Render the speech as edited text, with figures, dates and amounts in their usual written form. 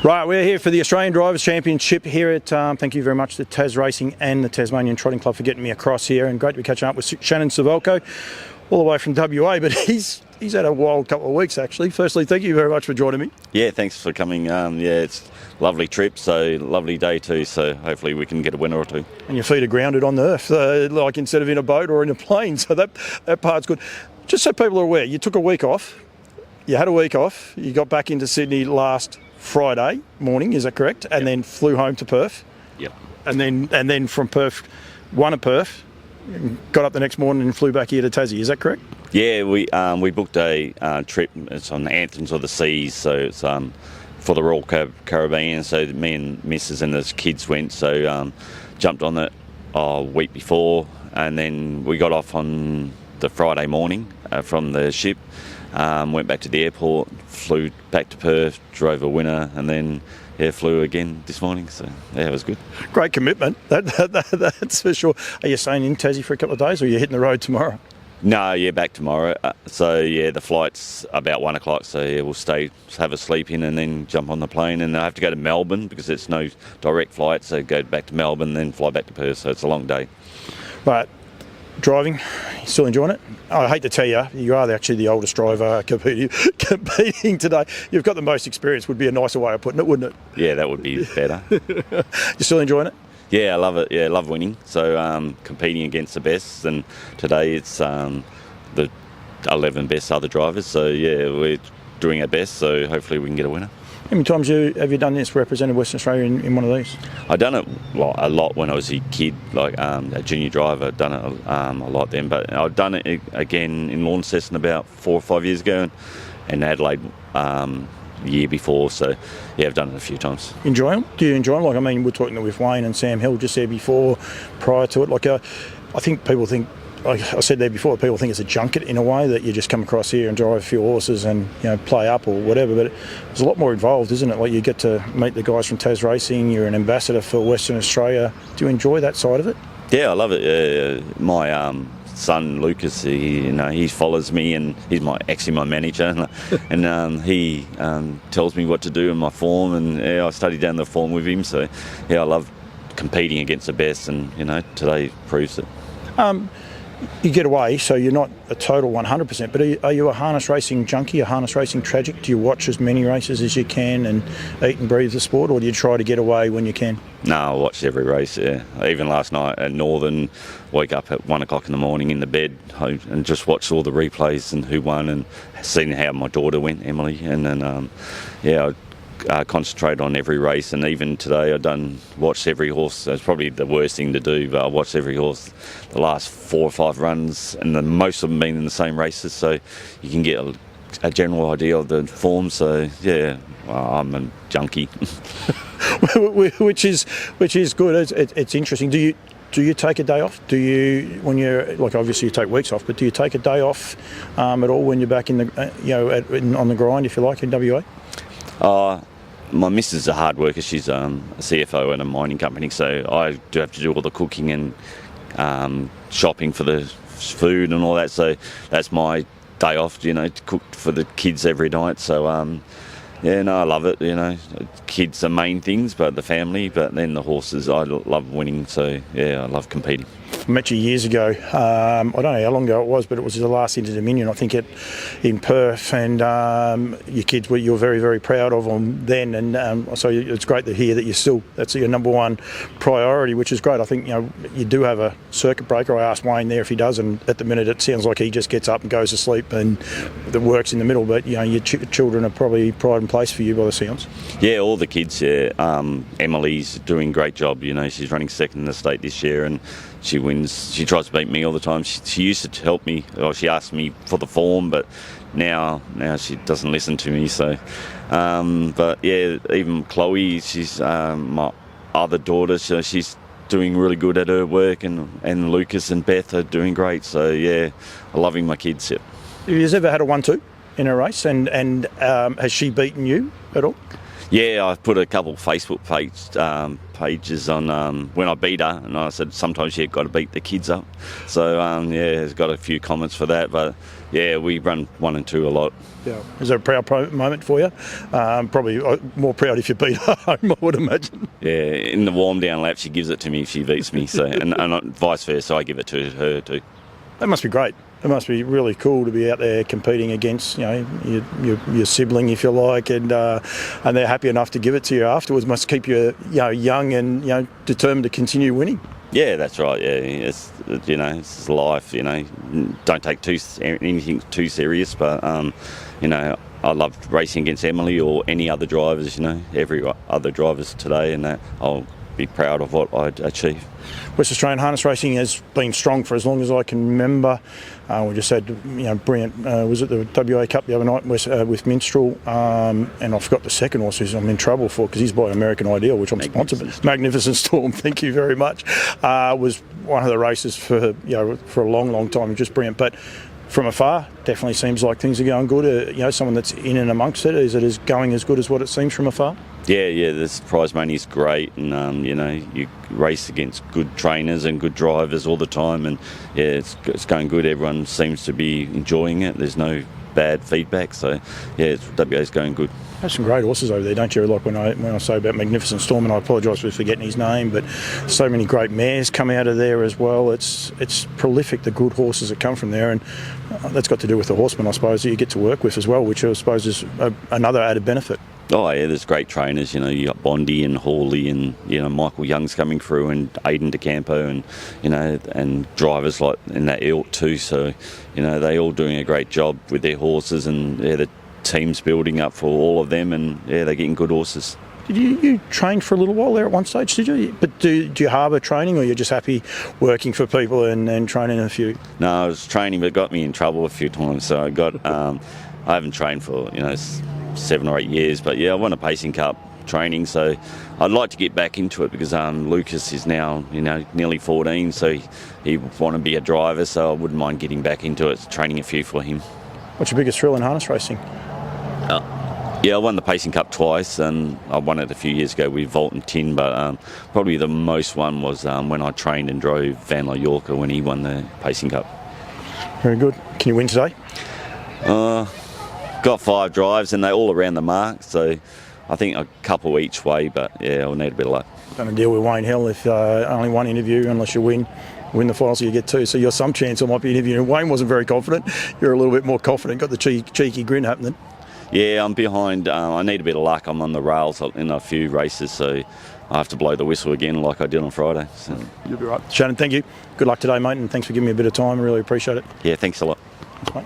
Right, we're here for the Australian Drivers' Championship here at, thank you very much to Tas Racing and the Tasmanian Trotting Club for getting me across here, and great to be catching up with Shannon Suvaljko, all the way from WA, but he's had a wild couple of weeks actually. Firstly, thank you very much for joining me. Yeah, thanks for coming. It's a lovely trip, so lovely day too, so hopefully we can get a winner or two. And your feet are grounded on the earth, like instead of in a boat or in a plane, so that part's good. Just so people are aware, you took a week off, you had a week off, you got back into Sydney last Friday morning, is that correct? And then flew home to Perth. Yep. And then from Perth, won at Perth, got up the next morning and flew back here to Tassie, is that correct? Yeah, we booked a trip. It's on the Anthems of the Seas, so it's for the Royal Caribbean. So me and Mrs. and the kids went. So jumped on it a week before, and then we got off on the Friday morning from the ship. Went back to the airport, flew back to Perth, drove a winner, and then flew again this morning. So yeah, it was good. Great commitment, that's for sure. Are you staying in Tassie for a couple of days, or are you hitting the road tomorrow? No, back tomorrow. The flight's about 1 o'clock, so we'll stay, have a sleep in, and then jump on the plane. And I have to go to Melbourne because there's no direct flight, so go back to Melbourne, then fly back to Perth. So it's a long day. Right. Driving, you still enjoying it? I hate to tell you, you are actually the oldest driver competing today. You've got the most experience, would be a nicer way of putting it, wouldn't it? Yeah, that would be better. You still enjoying it? Yeah, I love it. Yeah, I love winning. So competing against the best, and today it's the 11 best other drivers. So yeah, we're doing our best, so hopefully we can get a winner. How many times have you done this, represented Western Australia in one of these? I've done it a lot when I was a kid, like a junior driver. I've done it a lot then, but I've done it again in Launceston about 4 or 5 years ago, and Adelaide the year before. So yeah, I've done it a few times. Enjoy them? Do you enjoy them? Like, I mean, we're talking with Wayne and Sam Hill just there before, prior to it. Like, I think people think, like I said there before, people think it's a junket in a way, that you just come across here and drive a few horses and play up or whatever, but there's a lot more involved, isn't it? Like, you get to meet the guys from Tas Racing, you're an ambassador for Western Australia. Do you enjoy that side of it? Yeah, I love it. My son Lucas, he follows me, and he's actually my manager, and he tells me what to do in my form, and I study down the form with him. So yeah, I love competing against the best, and today proves it. You get away, so you're not a total 100%, but are you a harness racing junkie, a harness racing tragic? Do you watch as many races as you can and eat and breathe the sport, or do you try to get away when you can? No, I watch every race, yeah. Even last night at Northern, woke up at 1 o'clock in the morning in the bed and just watched all the replays and who won, and seen how my daughter went, Emily, and then, I concentrate on every race, and even today watched every horse. It's probably the worst thing to do, but I watched every horse the last 4 or 5 runs, and most of them been in the same races, so you can get a general idea of the form. So yeah, I'm a junkie. which is good. It's interesting. Do you take a day off? Do you, when you're, like, obviously you take weeks off, but do you take a day off at all when you're back in the on the grind, if you like, in WA? My missus is a hard worker. She's a CFO at a mining company, so I do have to do all the cooking and shopping for the food and all that. So that's my day off, to cook for the kids every night. So I love it. Kids are main things, but the family, but then the horses. I love winning, so yeah, I love competing. I met you years ago. I don't know how long ago it was, but it was the last Inter Dominion, I think, in Perth, and your kids you were very, very proud of them then, and so it's great to hear that that's your number one priority, which is great. I think you do have a circuit breaker. I asked Wayne there if he does, and at the minute it sounds like he just gets up and goes to sleep, and the work's in the middle. But your children are probably pride and place for you by the sounds. Yeah, all the kids. Yeah, Emily's doing a great job. She's running second in the state this year, and she wins. She tries to beat me all the time. She used to help me, or she asked me for the form, but now she doesn't listen to me. So, but yeah, even Chloe, she's my other daughter, so she's doing really good at her work, and Lucas and Beth are doing great. So yeah, I'm loving my kids. Yeah. Have you ever had a 1-2 in a race, and has she beaten you at all? Yeah, I've put a couple of Facebook pages on when I beat her, and I said sometimes you've got to beat the kids up. So yeah, it's got a few comments for that, but Yeah, we run 1 and 2 a lot. Yeah. Is there a proud moment for you? Probably more proud if you beat her home, I would imagine. Yeah, in the warm down lap, she gives it to me if she beats me. So and vice versa, I give it to her too. That must be great. It must be really cool to be out there competing against, your sibling, if you like, and they're happy enough to give it to you afterwards. Must keep you, young and determined to continue winning. Yeah, that's right. Yeah, it's life. Don't take anything too serious, but I love racing against Emily or any other drivers. Every other drivers today, and that I'll be proud of what I achieve. West Australian harness racing has been strong for as long as I can remember. We just had, brilliant. Was it the WA Cup the other night with Minstrel? And I forgot the second horse, who I'm in trouble for because he's by American Ideal, which I'm sponsored by. Magnificent Storm. Thank you very much. Was one of the races for a long, long time. Just brilliant, but. From afar, definitely seems like things are going good. Someone that's in and amongst it, is it going as good as what it seems from afar? Yeah, the prize money is great, and you race against good trainers and good drivers all the time, and it's going good. Everyone seems to be enjoying it. There's no bad feedback, so WA's going good. There's some great horses over there, don't you? Like when I say about Magnificent Storm, and I apologise for forgetting his name, but so many great mares come out of there as well. It's prolific, the good horses that come from there, and that's got to do with the horsemen, I suppose, that you get to work with as well, which I suppose is another added benefit. Oh yeah, there's great trainers. You got Bondi and Hawley, and Michael Young's coming through, and Aidan DeCampo, and and drivers like in that ilk too. So they all doing a great job with their horses, and the team's building up for all of them, and they're getting good horses. Did you train for a little while there at one stage, did you? But do you harbour training, or you're just happy working for people and training a few? No, I was training, but it got me in trouble a few times. So I haven't trained for 7 or 8 years, but I won a Pacing Cup training, so I'd like to get back into it because Lucas is now nearly 14, so he want to be a driver, so I wouldn't mind getting back into it, training a few for him. What's your biggest thrill in harness racing? I won the Pacing Cup twice, and I won it a few years ago with Volt and Tin, but probably the most one was when I trained and drove Vanlo Yorker when he won the Pacing Cup. Very good. Can you win today? Got 5 drives and they're all around the mark, so I think a couple each way, but I'll need a bit of luck. Going to deal with Wayne Hill if only one interview, unless you win the final, so you get 2. So you're some chance I might be interviewing. Wayne wasn't very confident. You're a little bit more confident. Got the cheeky grin happening. Yeah, I'm behind. I need a bit of luck. I'm on the rails in a few races, so I have to blow the whistle again like I did on Friday. So. You'll be right. Shannon, thank you. Good luck today, mate, and thanks for giving me a bit of time. I really appreciate it. Yeah, thanks a lot. Thanks, mate.